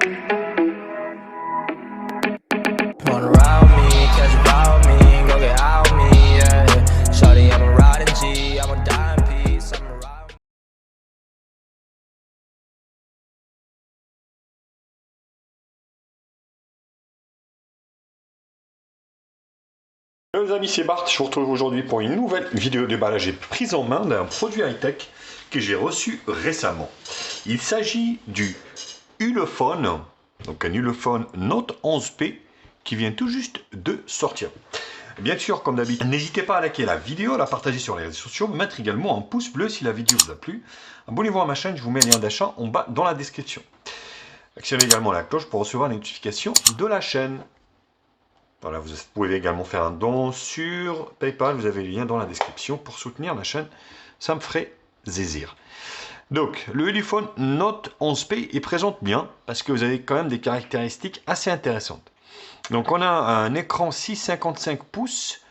Wanna ride me, catch a vibe me, go get out me, yeah. Shawty, I'm a riding G, I'm a dime piece, I'm a ride. Hello les amis, c'est Bart, je vous retrouve aujourd'hui pour une nouvelle vidéo déballage et prise en main d'un produit high-tech que j'ai reçu récemment. Il s'agit du Ulefone, donc un Ulefone Note 11P qui vient tout juste de sortir. Bien sûr, comme d'habitude, n'hésitez pas à liker la vidéo, à la partager sur les réseaux sociaux, mettre également un pouce bleu si la vidéo vous a plu. Abonnez-vous à ma chaîne, je vous mets le lien d'achat en bas dans la description. Actionnez également la cloche pour recevoir les notifications de la chaîne. Voilà, vous pouvez également faire un don sur PayPal, vous avez le lien dans la description pour soutenir la chaîne, ça me ferait plaisir. Donc, le Ulefone Note 11P, il présente bien, parce que vous avez quand même des caractéristiques assez intéressantes. Donc, on a un écran 6,55 pouces,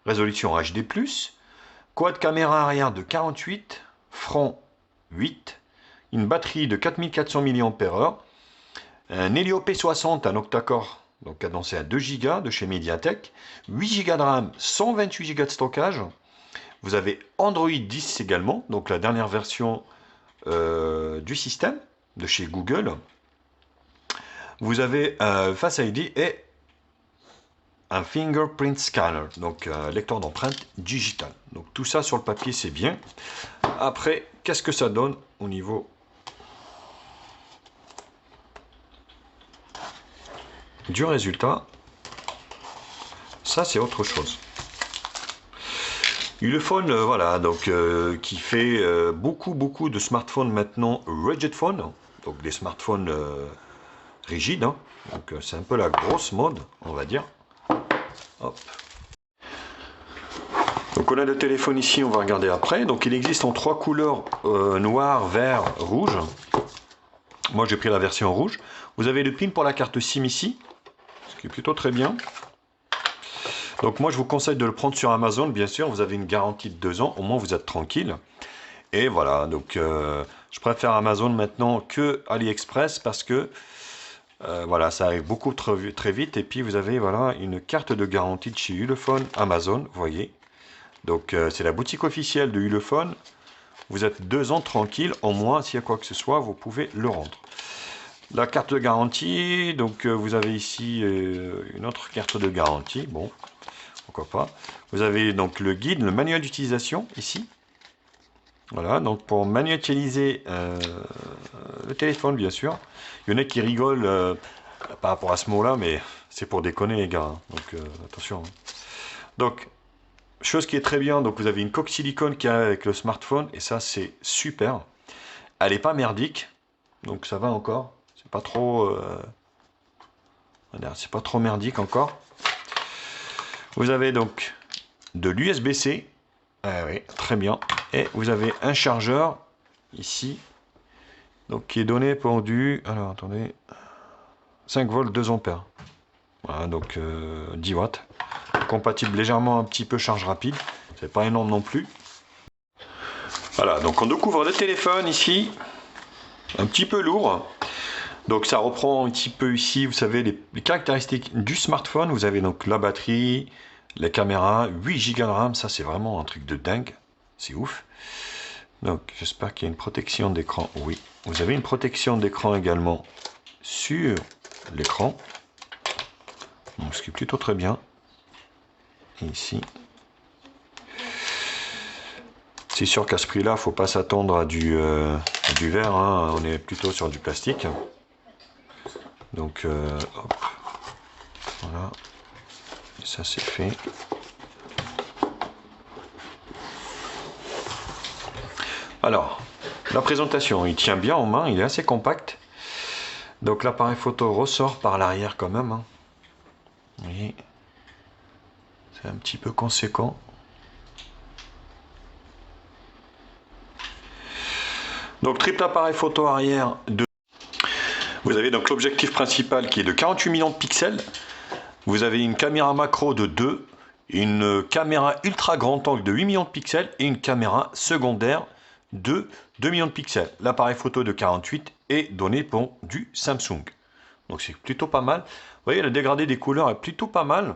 résolution HD+, quad caméra arrière de 48, front 8, une batterie de 4400 mAh, un Helio P60, un octa-core, donc cadencé à 2 Go de chez Mediatek, 8 Go de RAM, 128 Go de stockage. Vous avez Android 10 également, donc la dernière version du système de chez Google. Vous avez Face ID et un fingerprint scanner, donc lecteur d'empreintes digitales. Donc tout ça sur le papier c'est bien. Après, qu'est-ce que ça donne au niveau du résultat? Ça c'est autre chose. Ulefone, voilà, donc qui fait beaucoup de smartphones maintenant rigid phone, donc des smartphones rigides, hein. Donc c'est un peu la grosse mode, on va dire. Hop. Donc on a le téléphone ici, on va regarder après. Donc il existe en 3 couleurs, noir, vert, rouge. Moi j'ai pris la version rouge. Vous avez le pin pour la carte SIM ici, ce qui est plutôt très bien. Donc moi je vous conseille de le prendre sur Amazon, bien sûr, vous avez une garantie de 2 ans, au moins vous êtes tranquille. Et voilà, donc je préfère Amazon maintenant que AliExpress parce que voilà, ça arrive beaucoup très vite. Et puis vous avez voilà une carte de garantie de chez Ulefone Amazon, vous voyez. Donc c'est la boutique officielle de Ulefone. Vous êtes 2 ans tranquille, au moins s'il y a quoi que ce soit, vous pouvez le rendre. La carte de garantie, donc vous avez ici une autre carte de garantie, bon, pourquoi pas. Vous avez donc le guide, le manuel d'utilisation ici. Voilà, donc pour manualiser le téléphone, bien sûr. Il y en a qui rigolent par rapport à ce mot-là, mais c'est pour déconner, les gars, hein. Donc attention. Donc, chose qui est très bien, donc vous avez une coque silicone qui est avec le smartphone, et ça c'est super. Elle n'est pas merdique, donc ça va encore. C'est pas trop, c'est pas trop merdique encore. Vous avez donc de l'USB-C, ah oui, très bien. Et vous avez un chargeur ici, donc qui est donné pour du, alors attendez, 5 volts 2 ampères. Voilà, donc 10 watts. Compatible légèrement un petit peu charge rapide, c'est pas énorme non plus. Voilà, donc on découvre le téléphone ici, un petit peu lourd. Donc ça reprend un petit peu ici, vous savez, les caractéristiques du smartphone. Vous avez donc la batterie, la caméra, 8 Go de RAM, ça c'est vraiment un truc de dingue, c'est ouf. Donc j'espère qu'il y a une protection d'écran, oui. Vous avez une protection d'écran également sur l'écran, ce qui est plutôt très bien. Et ici, c'est sûr qu'à ce prix-là, il ne faut pas s'attendre à du verre, hein. On est plutôt sur du plastique. Donc, hop, voilà, et ça c'est fait. Alors, la présentation, il tient bien en main, il est assez compact. Donc l'appareil photo ressort par l'arrière quand même, hein. Vous voyez, c'est un petit peu conséquent. Donc triple appareil photo arrière de... Vous avez donc l'objectif principal qui est de 48 millions de pixels. Vous avez une caméra macro de 2, une caméra ultra grand angle de 8 millions de pixels et une caméra secondaire de 2 millions de pixels. L'appareil photo de 48 est donné pour du Samsung. Donc c'est plutôt pas mal. Vous voyez, le dégradé des couleurs est plutôt pas mal.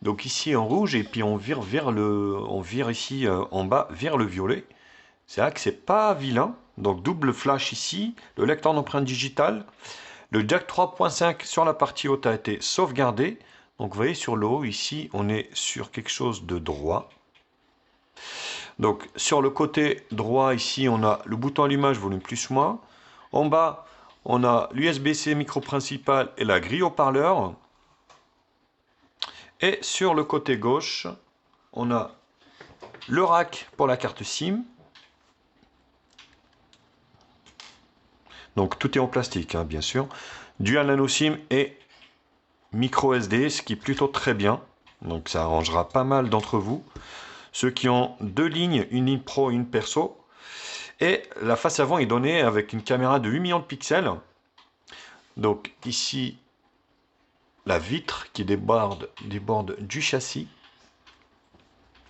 Donc ici en rouge, et puis on vire ici en bas vers le violet. C'est vrai que c'est pas vilain. Donc double flash ici, le lecteur d'empreinte digitale. Le jack 3.5 sur la partie haute a été sauvegardé. Donc vous voyez sur le haut ici, on est sur quelque chose de droit. Donc sur le côté droit ici, on a le bouton allumage volume plus moins. En bas, on a l'USB-C micro principal et la grille haut-parleur. Et sur le côté gauche, on a le rack pour la carte SIM. Donc tout est en plastique, hein, bien sûr. Dual nano SIM et micro SD, ce qui est plutôt très bien. Donc ça arrangera pas mal d'entre vous. Ceux qui ont deux lignes, une ligne pro et une perso. Et la face avant est donnée avec une caméra de 8 millions de pixels. Donc ici, la vitre qui déborde du châssis.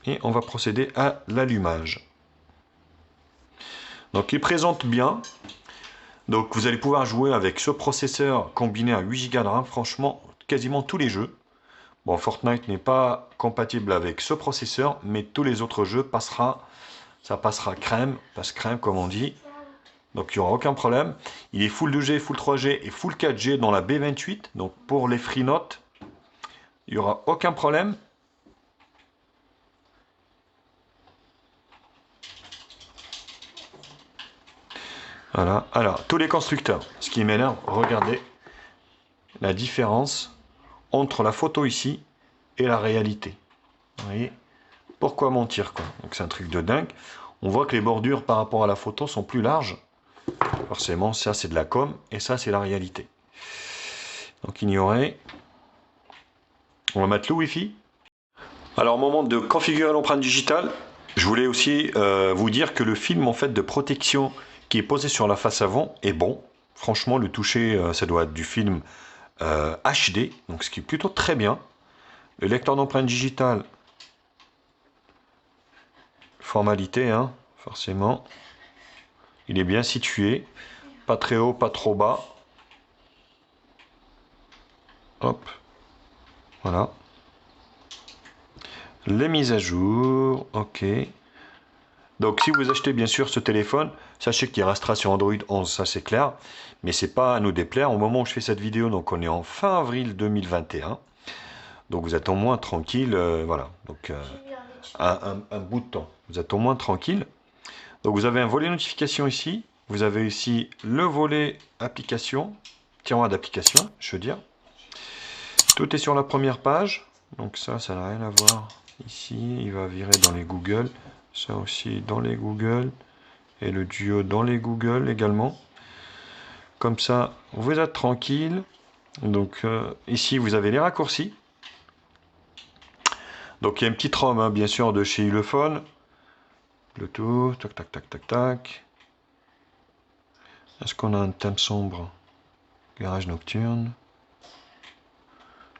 Et on va procéder à l'allumage. Donc il présente bien. Donc vous allez pouvoir jouer avec ce processeur combiné à 8 Go de RAM, franchement, quasiment tous les jeux. Bon, Fortnite n'est pas compatible avec ce processeur, mais tous les autres jeux ça passera crème, passe crème comme on dit. Donc il n'y aura aucun problème. Il est full 2G, full 3G et full 4G dans la B28. Donc pour les FreeNote, il n'y aura aucun problème. Voilà. Alors, tous les constructeurs, ce qui m'énerve, regardez la différence entre la photo ici et la réalité. Vous voyez, pourquoi mentir quoi? Donc c'est un truc de dingue. On voit que les bordures par rapport à la photo sont plus larges. Forcément, ça c'est de la com et ça c'est la réalité. Donc ignorer. On va mettre le Wi-Fi. Alors, au moment de configurer l'empreinte digitale, je voulais aussi vous dire que le film en fait de protection qui est posé sur la face avant est bon. Franchement, le toucher, ça doit être du film HD, donc ce qui est plutôt très bien. Le lecteur d'empreinte digitale, formalité, hein, forcément. Il est bien situé, pas très haut, pas trop bas. Hop, voilà. Les mises à jour, ok. Donc si vous achetez bien sûr ce téléphone, sachez qu'il restera sur Android 11, ça c'est clair. Mais c'est pas à nous déplaire. Au moment où je fais cette vidéo, donc on est en fin avril 2021. Donc vous êtes au moins tranquille, voilà. Donc un bout de temps. Vous êtes au moins tranquille. Donc vous avez un volet notification ici. Vous avez ici le volet application, tiroir d'application, je veux dire. Tout est sur la première page. Donc ça n'a rien à voir. Ici, il va virer dans les Google. Ça aussi dans les Google. Et le duo dans les Google également. Comme ça, vous êtes tranquille. Donc ici, vous avez les raccourcis. Donc il y a une petite ROM, hein, bien sûr, de chez Ulefone. Le tout, tac, tac, tac, tac, tac. Est-ce qu'on a un thème sombre? Garage nocturne.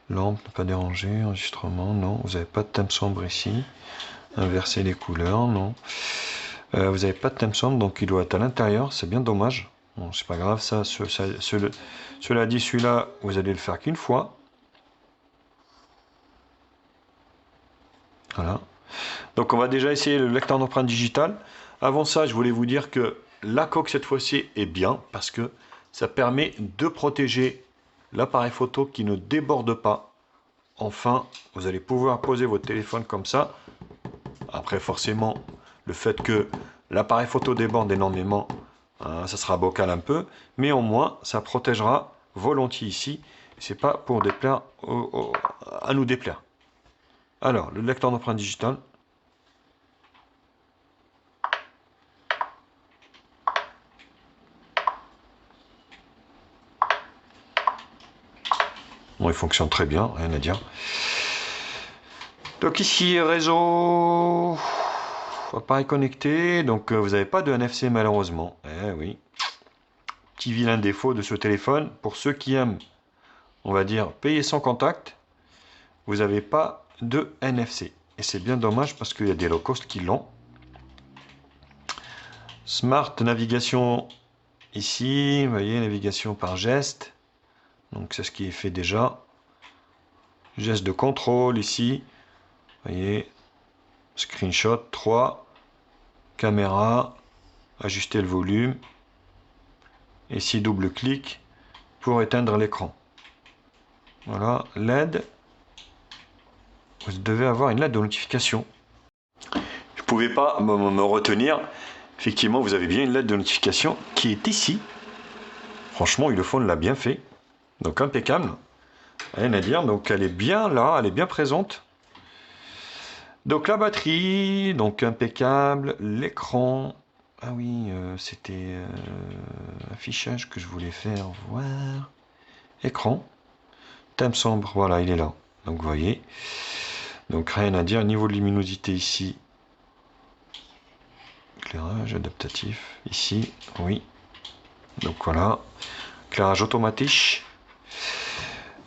Lampe, ne pas déranger, enregistrement, non. Vous n'avez pas de thème sombre ici. Inverser les couleurs, non. Vous n'avez pas de thème sombre, donc il doit être à l'intérieur, c'est bien dommage. Bon, c'est pas grave, ça, cela dit, celui-là, vous allez le faire qu'une fois. Voilà. Donc on va déjà essayer le lecteur d'empreinte digitale. Avant ça, je voulais vous dire que la coque cette fois-ci est bien parce que ça permet de protéger l'appareil photo qui ne déborde pas. Enfin, vous allez pouvoir poser votre téléphone comme ça. Après, forcément, le fait que l'appareil photo déborde énormément, hein, ça sera bocal un peu, mais au moins, ça protégera volontiers ici. C'est pas pour déplaire à nous déplaire. Alors, le lecteur d'empreinte digitale. Bon, il fonctionne très bien, rien à dire. Donc ici, réseau, appareil connecté. Donc vous n'avez pas de NFC malheureusement. Eh oui. Petit vilain défaut de ce téléphone. Pour ceux qui aiment, on va dire, payer sans contact, vous n'avez pas de NFC. Et c'est bien dommage parce qu'il y a des low cost qui l'ont. Smart navigation ici, vous voyez, navigation par geste. Donc c'est ce qui est fait déjà. Geste de contrôle ici. Vous voyez. Screenshot 3. Caméra. Ajuster le volume. Ici double clic pour éteindre l'écran. Voilà, LED. Vous devez avoir une LED de notification. Je ne pouvais pas me retenir. Effectivement, vous avez bien une LED de notification qui est ici. Franchement, Ulefone l'a bien fait. Donc impeccable. Rien à dire. Donc elle est bien là, elle est bien présente. Donc la batterie, donc impeccable. L'écran. Ah oui, c'était affichage que je voulais faire. Voir. Écran. Thème sombre, voilà, il est là. Donc vous voyez. Donc rien à dire. Niveau de luminosité ici. Éclairage adaptatif. Ici, oui. Donc voilà. Éclairage automatique.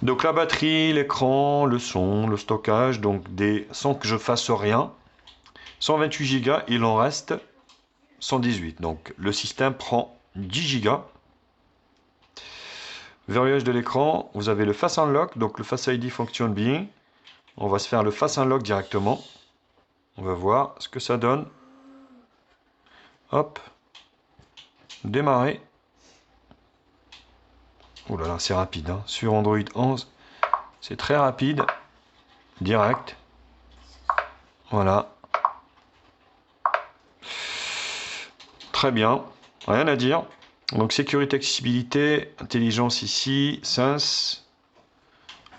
Donc la batterie, l'écran, le son, le stockage. Donc sans que je fasse rien. 128 Go, il en reste 118. Donc le système prend 10 Go. Verrouillage de l'écran, vous avez le Face Unlock, donc le Face ID fonctionne bien. On va se faire le Face Unlock directement. On va voir ce que ça donne. Hop. Démarrer. Oh là là, c'est rapide. Hein. Sur Android 11, c'est très rapide. Direct. Voilà. Très bien. Rien à dire. Donc sécurité, accessibilité, intelligence ici, sens,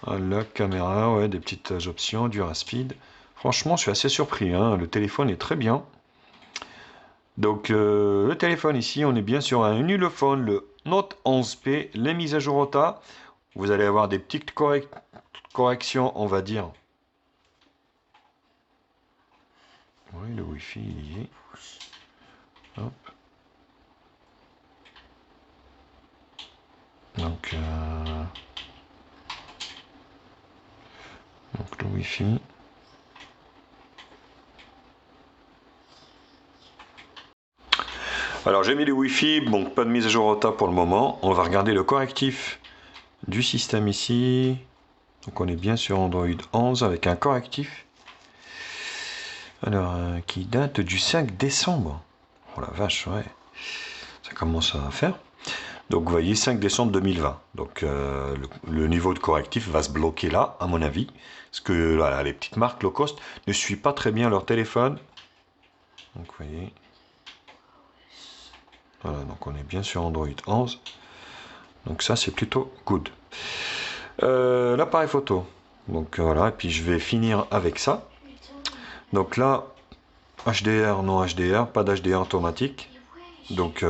la caméra, ouais, des petites options, DuraSpeed. Franchement, je suis assez surpris, hein. Le téléphone est très bien. Donc le téléphone ici, on est bien sur un Ulefone, le Note 11P, les mises à jour OTA. Vous allez avoir des petites corrections, on va dire. Oui, le Wi-Fi, il y est. Hop. Donc le Wi-Fi. Alors j'ai mis le Wi-Fi, bon pas de mise à jour OTA pour le moment. On va regarder le correctif du système ici. Donc on est bien sur Android 11 avec un correctif. Alors qui date du 5 décembre. Oh la vache, ouais. Ça commence à faire. Donc vous voyez 5 décembre 2020. Donc le niveau de correctif va se bloquer là, à mon avis. Parce que là, les petites marques low cost ne suivent pas très bien leur téléphone. Donc vous voyez. Voilà, donc on est bien sur Android 11. Donc ça c'est plutôt good. L'appareil photo. Donc voilà, et puis je vais finir avec ça. Donc là, HDR, non HDR, pas d'HDR automatique. Donc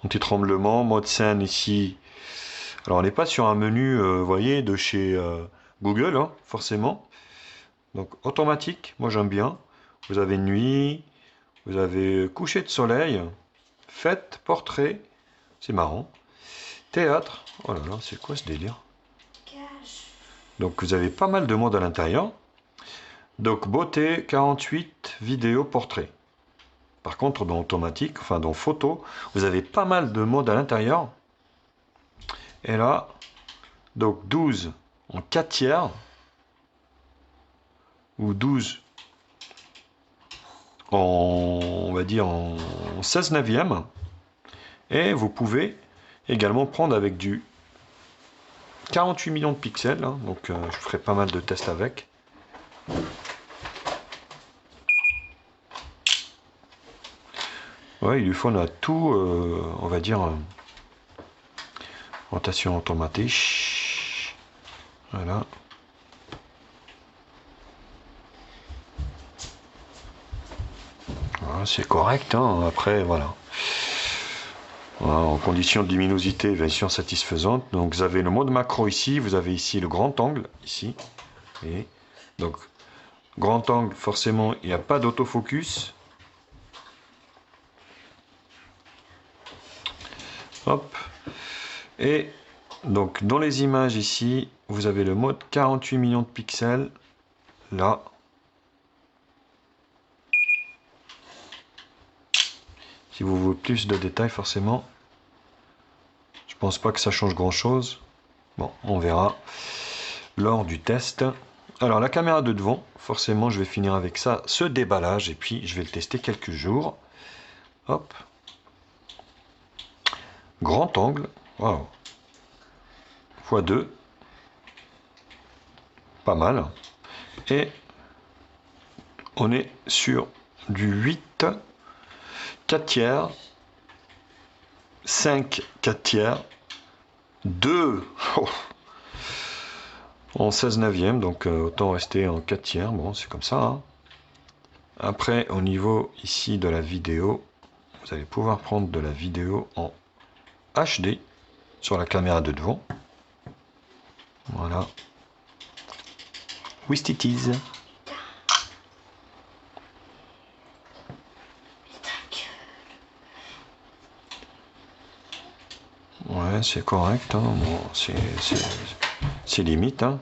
anti-tremblement, mode scène ici. Alors on n'est pas sur un menu, vous voyez, de chez Google, hein, forcément. Donc automatique, moi j'aime bien. Vous avez nuit, vous avez coucher de soleil, fête, portrait, c'est marrant. Théâtre, oh là là, c'est quoi ce délire? Donc vous avez pas mal de modes à l'intérieur. Donc beauté, 48, vidéo, portrait. Par contre, dans automatique, enfin dans photo, vous avez pas mal de modes à l'intérieur. Et là, donc 12 en 4 tiers. Ou 12 en, on va dire, en 16 neuvième. Et vous pouvez également prendre avec du 48 millions de pixels. Hein, donc je ferai pas mal de tests avec. Ouais, Ulefone a tout, on va dire, rotation automatique. Voilà. Voilà, c'est correct, hein. Après, voilà. Voilà, en condition de luminosité, version satisfaisante. Donc vous avez le mode macro ici, vous avez ici le grand angle, ici. Et donc, grand angle, forcément, il n'y a pas d'autofocus. Hop. Et donc dans les images ici, vous avez le mode 48 millions de pixels. Là. Si vous voulez plus de détails, forcément. pense pas que ça change grand chose. Bon, on verra lors du test. Alors la caméra de devant, forcément je vais finir avec ça, ce déballage, et puis je vais le tester quelques jours. Hop. Grand angle, wow. x2. Pas mal. Et on est sur du 8, 4 tiers, 5, 4 tiers, 2 en 16 neuvième, donc autant rester en 4 tiers, bon c'est comme ça. Hein. Après au niveau ici de la vidéo, vous allez pouvoir prendre de la vidéo en HD sur la caméra de devant. Voilà. With it is. Ouais, c'est correct. Hein. Bon, c'est limite. Hein.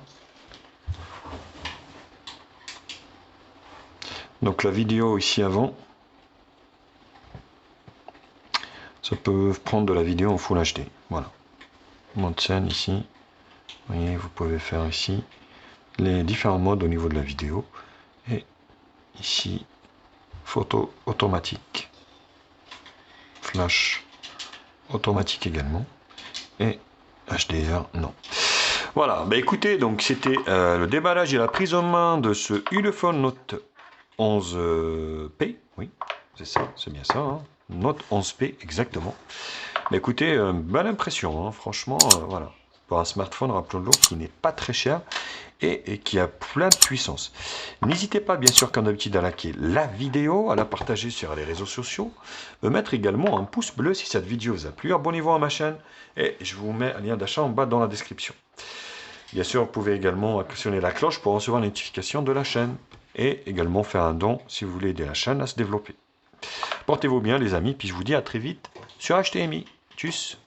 Donc la vidéo ici avant, ça peut prendre de la vidéo en Full HD. Voilà. Mode scène ici. Vous voyez, vous pouvez faire ici les différents modes au niveau de la vidéo. Et ici, photo automatique. Flash automatique également. Et HDR, non. Voilà, bah écoutez, donc c'était le déballage et la prise en main de ce Ulefone Note 11P. Oui, c'est ça, c'est bien ça. Hein. Note 11P, exactement. Bah écoutez, belle impression, hein, franchement, voilà. Pour un smartphone, rappelons-le, qui n'est pas très cher et qui a plein de puissance. N'hésitez pas, bien sûr, comme d'habitude, à liker la vidéo, à la partager sur les réseaux sociaux, mettre également un pouce bleu si cette vidéo vous a plu. Abonnez-vous à ma chaîne et je vous mets un lien d'achat en bas dans la description. Bien sûr, vous pouvez également actionner la cloche pour recevoir les notifications de la chaîne et également faire un don si vous voulez aider la chaîne à se développer. Portez-vous bien, les amis, puis je vous dis à très vite sur HTMI. Tchuss!